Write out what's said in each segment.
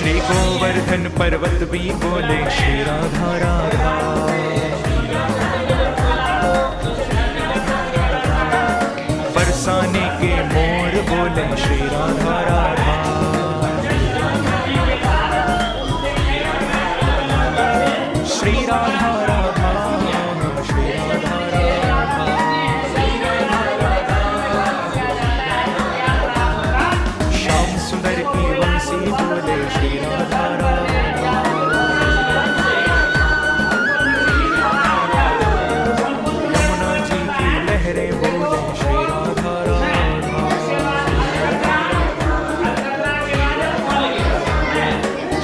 श्री गोवर्धन पर्वत भी बोले श्री राधा राधा। बरसाने के मोर बोले श्री राधा राधा। श्री राधा राधा श्री राधा राधा। श्याम सुंदर की वंशी बोले श्री राधा राधा। यमुना जी की लहरें बोले श्री राधा राधा।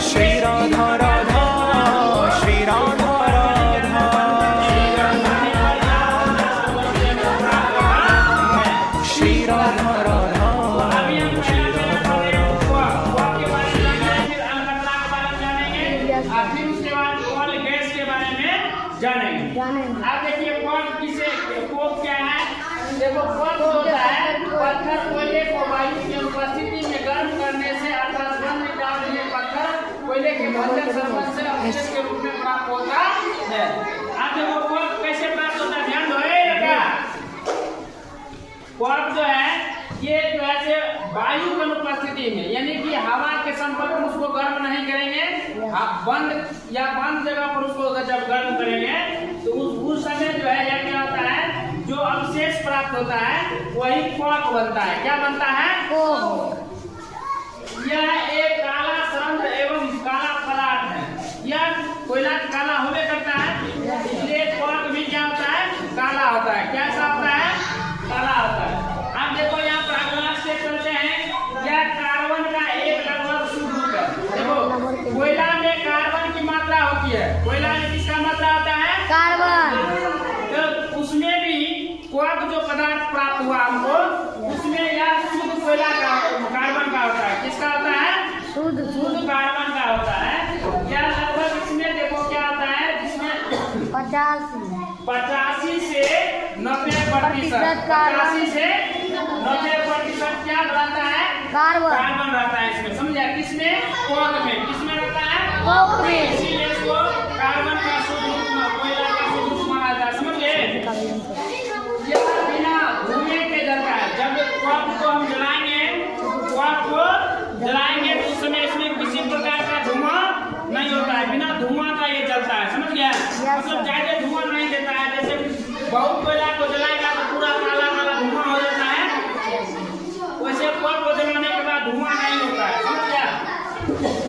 श्री राधा राधा श्री राधा राधा। श्री राधा राधा श्री राधा राधा। फिर उसके बाद कॉल गैस के बारे में जानेंगे। आप देखिए कॉल किसे कोप क्या है। देखो कॉल होता है पत्थर कोयले को वायु की उपस्थिति में गर्म करने से अर्थात बंद में डाल दिए पत्थर कोयले के भंजक संबंध से अवशेष के रूप में प्राप्त होता है। आप देखो कॉल कैसे प्राप्त होता है, ध्यान दो क्या कॉल जो है ये जो है से वायु की उपस्थिति में, यानी कि हवा के संपर्क में उसको गर्म नहीं करेंगे, बंद जगह पर उसको जब गर्म करेंगे तो उस समय जो है यह क्या होता है, जो अवशेष प्राप्त होता है वही कॉक बनता है। क्या बनता है? यह एक काला सरंध्र एवं काला पदार्थ है। यह कोयला काला होने करता है, इसलिए कॉक भी क्या होता है, काला होता है। कैसा होता है? काला होता है। आप देखो यहाँ पर अगला स्टेप करते हैं, यह कार्बन का एक लगभग शुद्ध रूप है। देखो कोयला में कार्बन की मात्रा होती है, कोयला में किसका मात्रा होता है? कार्बन। तो उसमें भी कॉक जो पदार्थ प्राप्त हुआ हमको, उसमें यह शुद्ध कोयला का कार्बन का होता है। किसका होता है? शुद्ध कार्बन का होता है। यह लगभग इसमें देखो क्या होता है, जिसमें 85 से 90% 85 से 90% क्या रहता है? कार्बन रहता है इसमें। समझा? किसमें? कॉक में। किसमें रहता है? कॉक में। इसीलिए इसको